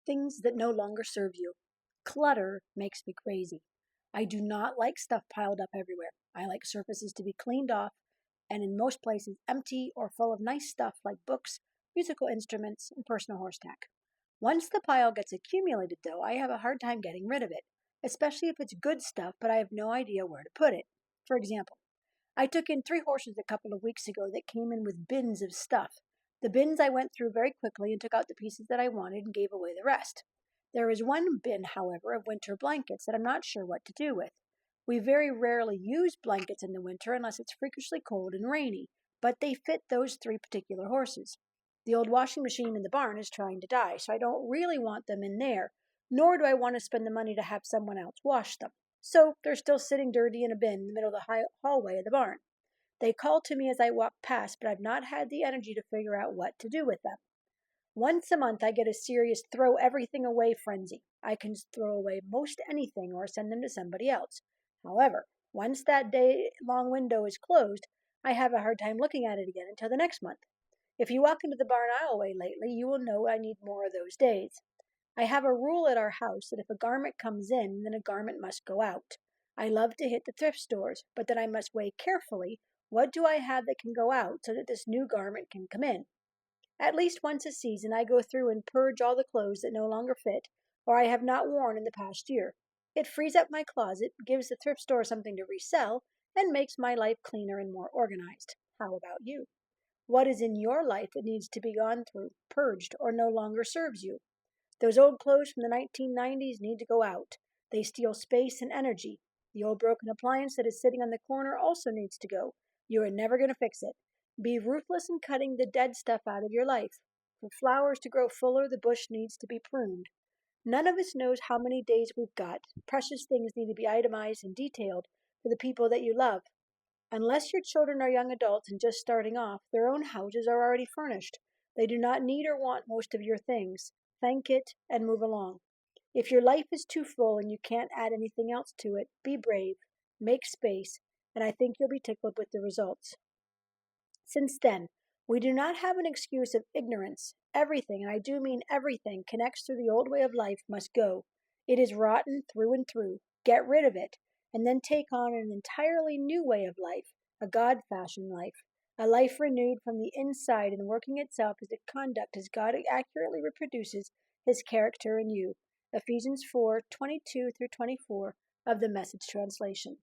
Things that no longer serve you. Clutter makes me crazy. I do not like stuff piled up everywhere. I like surfaces to be cleaned off and in most places empty or full of nice stuff like books, musical instruments, and personal horse tack. Once the pile gets accumulated, though, I have a hard time getting rid of it, especially if it's good stuff, but I have no idea where to put it. For example, I took in 3 horses a couple of weeks ago that came in with bins of stuff. The bins I went through very quickly and took out the pieces that I wanted and gave away the rest. There is one bin, however, of winter blankets that I'm not sure what to do with. We very rarely use blankets in the winter unless it's freakishly cold and rainy, but they fit those 3 particular horses. The old washing machine in the barn is trying to die, so I don't really want them in there, nor do I want to spend the money to have someone else wash them. So they're still sitting dirty in a bin in the middle of the hallway of the barn. They call to me as I walk past, but I've not had the energy to figure out what to do with them. Once a month, I get a serious throw everything away frenzy. I can throw away most anything or send them to somebody else. However, once that day long window is closed, I have a hard time looking at it again until the next month. If you walk into the barn aisleway lately, you will know I need more of those days. I have a rule at our house that if a garment comes in, then a garment must go out. I love to hit the thrift stores, but then I must weigh carefully what do I have that can go out so that this new garment can come in. At least once a season, I go through and purge all the clothes that no longer fit or I have not worn in the past year. It frees up my closet, gives the thrift store something to resell, and makes my life cleaner and more organized. How about you? What is in your life that needs to be gone through, purged, or no longer serves you? Those old clothes from the 1990s need to go out. They steal space and energy. The old broken appliance that is sitting on the corner also needs to go. You are never going to fix it. Be ruthless in cutting the dead stuff out of your life. For flowers to grow fuller, the bush needs to be pruned. None of us knows how many days we've got. Precious things need to be itemized and detailed for the people that you love. Unless your children are young adults and just starting off, their own houses are already furnished. They do not need or want most of your things. Thank it and move along. If your life is too full and you can't add anything else to it, be brave, make space, and I think you'll be tickled with the results. Since then, we do not have an excuse of ignorance. Everything, and I do mean everything, connects to the old way of life must go. It is rotten through and through. Get rid of it, and then take on an entirely new way of life, a God fashioned life, a life renewed from the inside and working itself as a conduct as God accurately reproduces his character in you. Ephesians 4:22 through 24 of the Message translation.